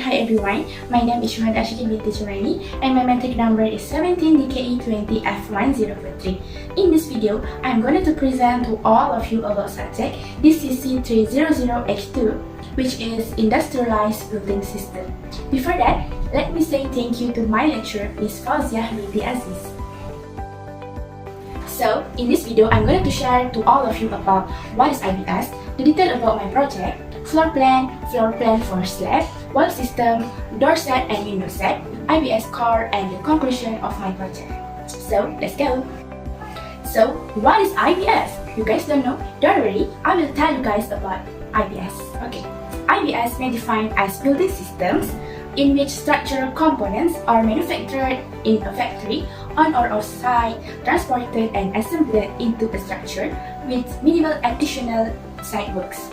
hi everyone. My name is SHUHADA BINTI CHEMANI and my MATRIC number is 17DKE20F1043. In this video, I'm going to present to all of you about subject DCC300H2, which is Industrialized Building System. Before that, let me say thank you to my lecturer, Ms. Fauziah binti Aziz. So, in this video, I'm going to share to all of you about what is IBS, the detail about my project, floor plan for slab, wall system, door set and window set, IBS core, and the conclusion of my project. So, let's go! So, what is IBS? You guys don't know? Don't worry, I will tell you guys about IBS. Okay, IBS may be defined as building systems in which structural components are manufactured in a factory on or off-site, transported and assembled into a structure with minimal additional site works.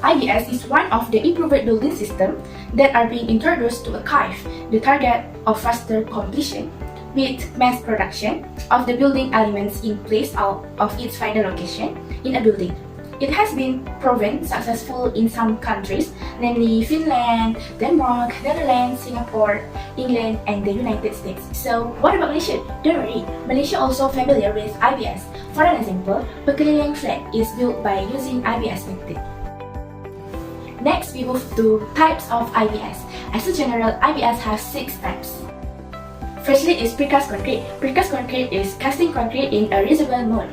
IBS is one of the improved building systems that are being introduced to achieve the target of faster completion with mass production of the building elements in place of its final location in a building. It has been proven successful in some countries, namely Finland, Denmark, Netherlands, Singapore, England, and the United States. So, what about Malaysia? Don't worry, Malaysia also familiar with IBS. For an example, Pekeliling flat is built by using IBS method. Next, we move to types of IBS. As a general, IBS has 6 types. Firstly is precast concrete. Precast concrete is casting concrete in a reusable mode.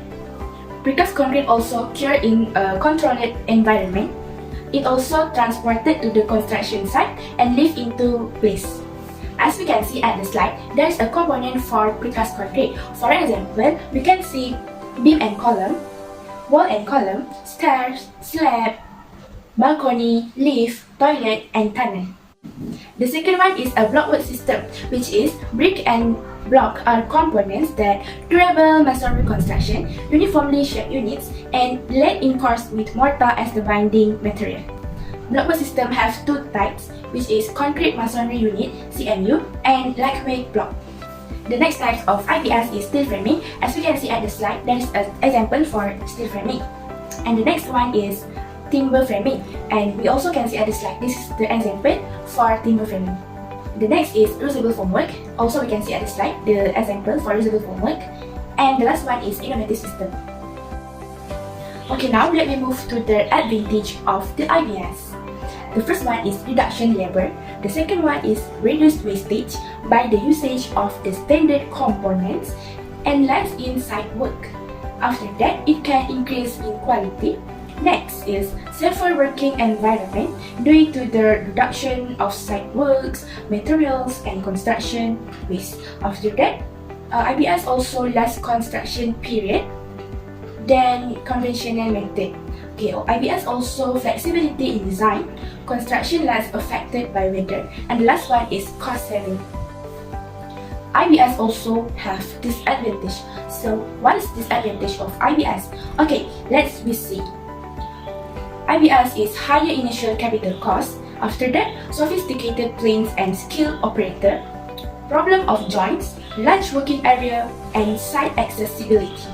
Precast concrete also cured in a controlled environment. It also transported to the construction site and lived into place. As we can see at the slide, there is a component for precast concrete. For example, we can see beam and column, wall and column, stairs, slab, balcony, lift, toilet, and tunnel. The second one is a blockwork system, which is brick and block are components that durable masonry construction, uniformly shaped units, and laid in course with mortar as the binding material. Blockwork system have 2 types, which is concrete masonry unit (CMU) and lightweight block. The next type of IBS is steel framing. As we can see at the slide, there is an example for steel framing. And the next one is timber framing, and we also can see at the slide, this is the example for timber framing. The next is reusable formwork. Also, we can see at the slide the example for reusable formwork. And the last one is innovative system. Okay, now let me move to the advantage of the IBS. The first one is reduction labor. The second one is reduced wastage by the usage of the standard components and less in-site work. After that, it can increase in quality. Next is safer working environment due to the reduction of site works, materials, and construction waste. After that, IBS also less construction period than conventional method. Okay, IBS also flexibility in design, construction less affected by weather, and the last one is cost saving. IBS also have disadvantage. So, what is disadvantage of IBS? Okay, let's see. IBS is higher initial capital cost. After that, sophisticated planes and skilled operator, problem of joints, large working area, and site accessibility.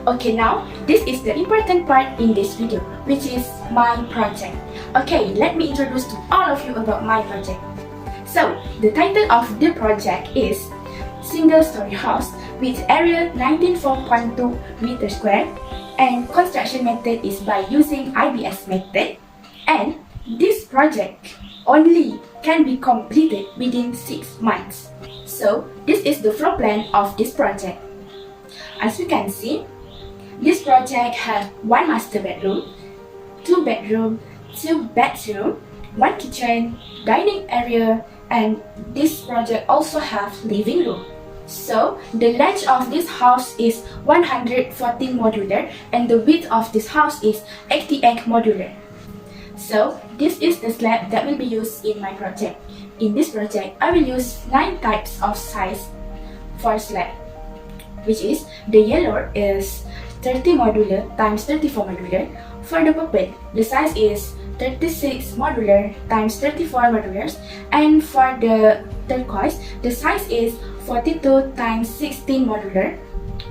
Okay, now this is the important part in this video, which is my project. Okay, let me introduce to all of you about my project. So, the title of the project is Single-Story House with area 19.2 meter square. And construction method is by using IBS method, and this project only can be completed within 6 months. So this is the floor plan of this project. As you can see, this project has 1 master bedroom, 2 bedroom, 2 bathroom, 1 kitchen, dining area, and this project also have living room. So, the length of this house is 114 modular and the width of this house is 88 modular. So, this is the slab that will be used in my project. In this project, I will use 9 types of size for slab, which is the yellow is 30 modular times 34 modular. For the purple, the size is 36 modular times 34 modulars, and for the turquoise, the size is 42 times 16 modular,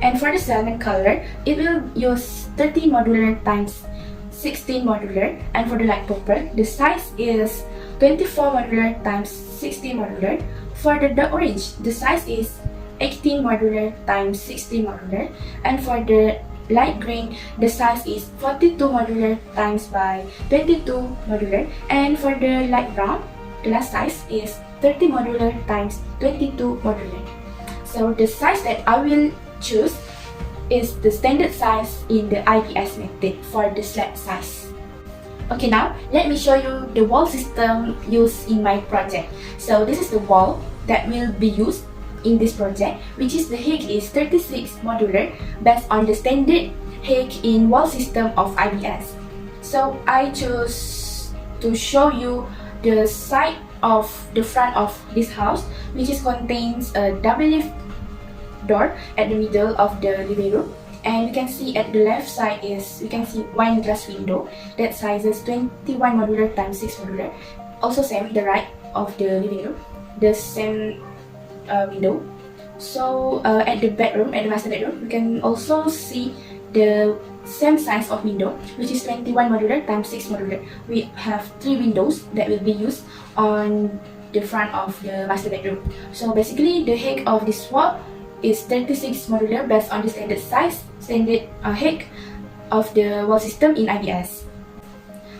and for the salmon color, it will use 30 modular times 16 modular, and for the light purple, the size is 24 modular times 60 modular. For the dark orange, the size is 18 modular times 60 modular. And for the light green, the size is 42 modular times by 22 modular. And for the light brown, the last size is 30 modular times 22 modular. So the size that I will choose is the standard size in the IBS method for the slab size. Okay, now let me show you the wall system used in my project. So this is the wall that will be used in this project, which is the height is 36 modular based on the standard height in wall system of IBS. So I choose to show you the side of the front of this house, which is contains a double lift door at the middle of the living room. And you can see at the left side is, you can see one glass window that sizes 21 modular times 6 modular. Also same the right of the living room, the same window. So at the bedroom, at the master bedroom, you can also see the same size of window, which is 21 modular times 6 modular. We have 3 windows that will be used on the front of the master bedroom. So basically the height of this wall is 36 modular based on the standard size, standard height of the wall system in IBS.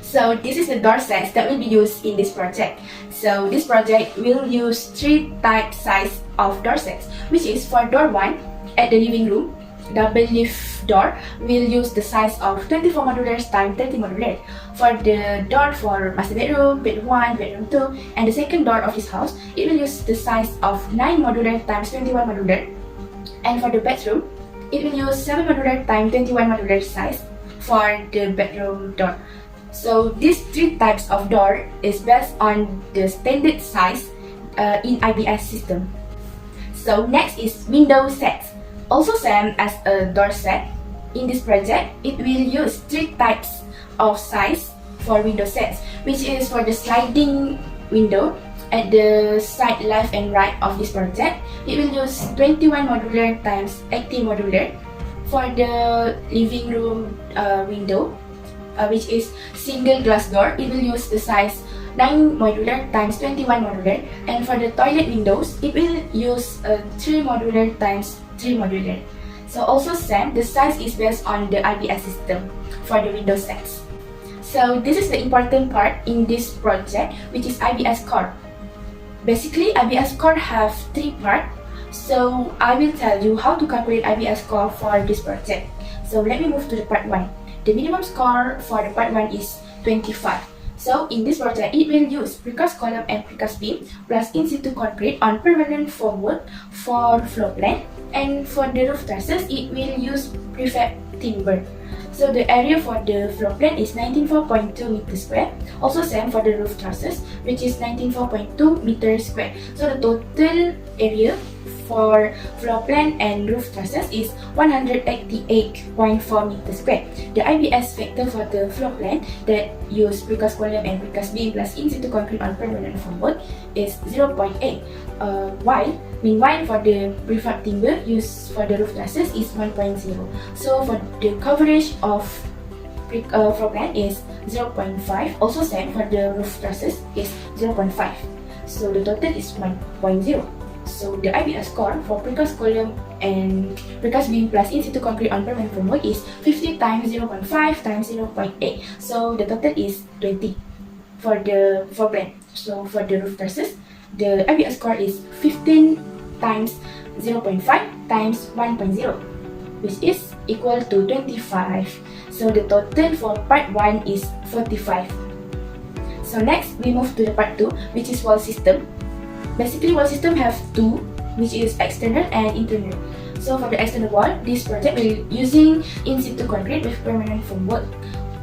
So this is the door sets that will be used in this project. So this project will use 3 type size of door sets, which is for door 1 at the living room, double lift door will use the size of 24 modulars times 30 modular. For the door for master bedroom, bedroom 1, bedroom 2, and the second door of this house, it will use the size of 9 modular times 21 modular. And for the bedroom, it will use 7 modular times 21 modular size for the bedroom door. So these 3 types of door is based on the standard size in IBS system. So next is window sets. Also same as a door set, in this project, it will use 3 types of size for window sets, which is for the sliding window at the side left and right of this project, it will use 21 modular times 18 modular. For the living room window, which is single glass door, it will use the size 9 modular times 21 modular. And for the toilet windows, it will use 3 modular times 3 modular. So also same, the size is based on the IBS system for the window sets. So this is the important part in this project, which is IBS core. Basically, IBS core have 3 parts. So I will tell you how to calculate IBS core for this project. So let me move to the part 1. The minimum score for the part 1 is 25. So in this project, it will use precast column and precast beam plus in situ concrete on permanent formwork for floor plan. And for the roof trusses, it will use prefab timber. So the area for the floor plan is 94.2 meters square. Also same for the roof trusses, which is 94.2 meters square. So the total area for floor plan and roof trusses is 188.4 meters square. The IBS factor for the floor plan that use precast column and precast beam plus in situ concrete on permanent formwork is 0.8. Meanwhile for the prefab timber used for the roof trusses is 1.0. So for the coverage of floor plan is 0.5. Also same for the roof trusses is 0.5. So the total is 1.0. So the IBS score for precast column and precast beam plus in situ concrete on permanent formwork is 50 times 0.5 times 0.8. So the total is 20 for the floor plan. So for the roof trusses, the IBS score is 15 times 0.5 times 1.0, which is equal to 25. So the total for part 1 is 45. So next, we move to the part 2, which is wall system. Basically, wall system have 2, which is external and internal. So for the external wall, this project will using in situ concrete with permanent formwork.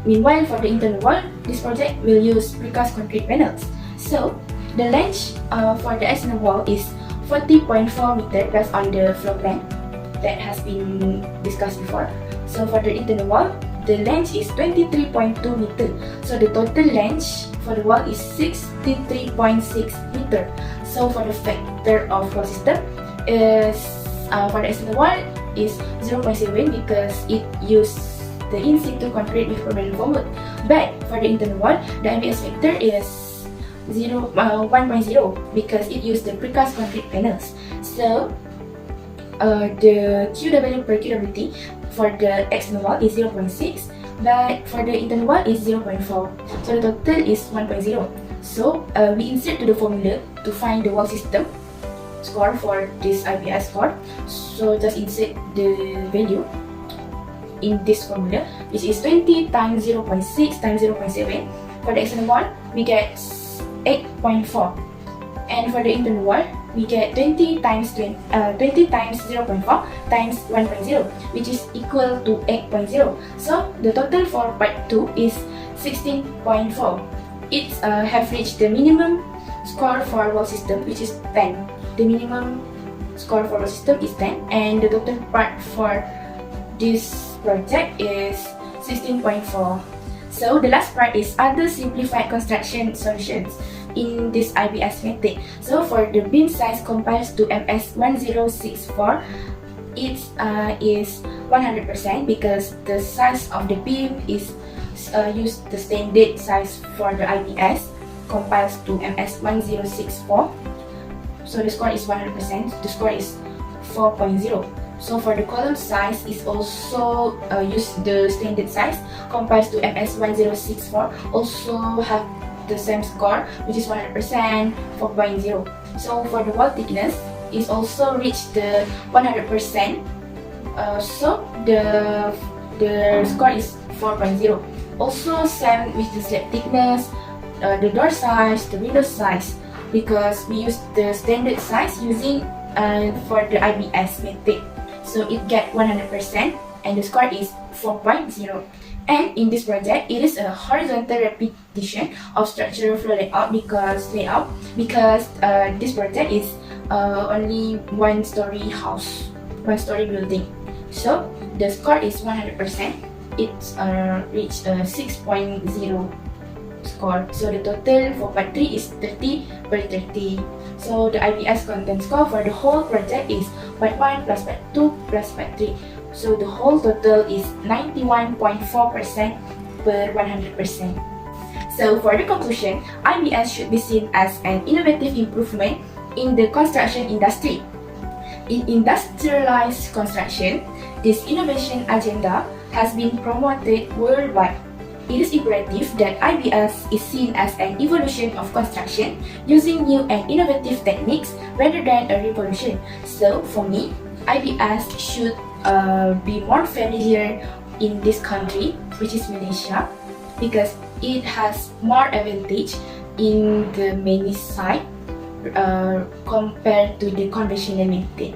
Meanwhile, for the internal wall, this project will use precast concrete panels. So the length for the external wall is 40.4 meter based on the floor plan that has been discussed before. So for the internal wall, the length is 23.2 meter. So the total length for the wall is 63.6 meter. So for the factor of wall system is for the external wall is 0.7 because it used the in situ concrete with permanent formwork. But for the internal wall, the IBS factor is 1.0 because it used the precast concrete panels. So the QW per QWT for the external wall is 0.6, but for the internal wall is 0.4. So the total is 1.0. So we insert to the formula to find the wall system score for this IBS score. So just insert the value in this formula, which is 20 times 0.6 times 0.7. For the external wall, we get 8.4, and for the internal wall, we get 20 times 0.4 times 1.0, which is equal to 8.0. So the total for part 2 is 16.4. It have reached the minimum score for wall system, which is 10. The minimum score for wall system is 10, and the total part for this project is 16.4. So the last part is other simplified construction solutions in this IBS method. So for the beam size compares to MS1064, it is 100% because the size of the beam is use the standard size for the IBS compares to MS1064. So the score is 100%. The score is 4.0. So for the column size is also use the standard size compares to MS1064, also have the same score, which is 100%, 4.0. So for the wall thickness is also reached the 100%. So the score is 4.0. Also same with the slab thickness, the door size, the window size, because we use the standard size using for the IBS method. So it get 100% and the score is 4.0. And in this project, it is a horizontal repetition of structural floor layout because this project is only one-story house, one-story building. So the score is 100%. It's reached a 6.0 score. So the total for part 3 is 30 per 30. So the IBS content score for the whole project is part 1 plus part 2 plus part 3. So the whole total is 91.4% per 100%. So for the conclusion, IBS should be seen as an innovative improvement in the construction industry. In industrialized construction, this innovation agenda has been promoted worldwide. It is imperative that IBS is seen as an evolution of construction using new and innovative techniques rather than a revolution. So for me, IBS should be more familiar in this country, which is Malaysia, because it has more advantage in the many side compared to the conventional method.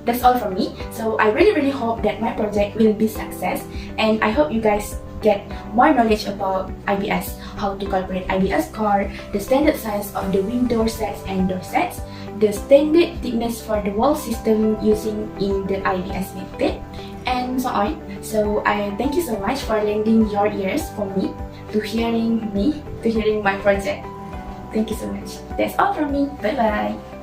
That's all from me. So I really hope that my project will be success, and I hope you guys get more knowledge about IBS, how to calculate IBS score, the standard size of the window sets and door sets, the standard thickness for the wall system using in the IBS method, and so on. So I thank you so much for lending your ears for me to hearing my project. Thank you so much. That's all from me. Bye bye.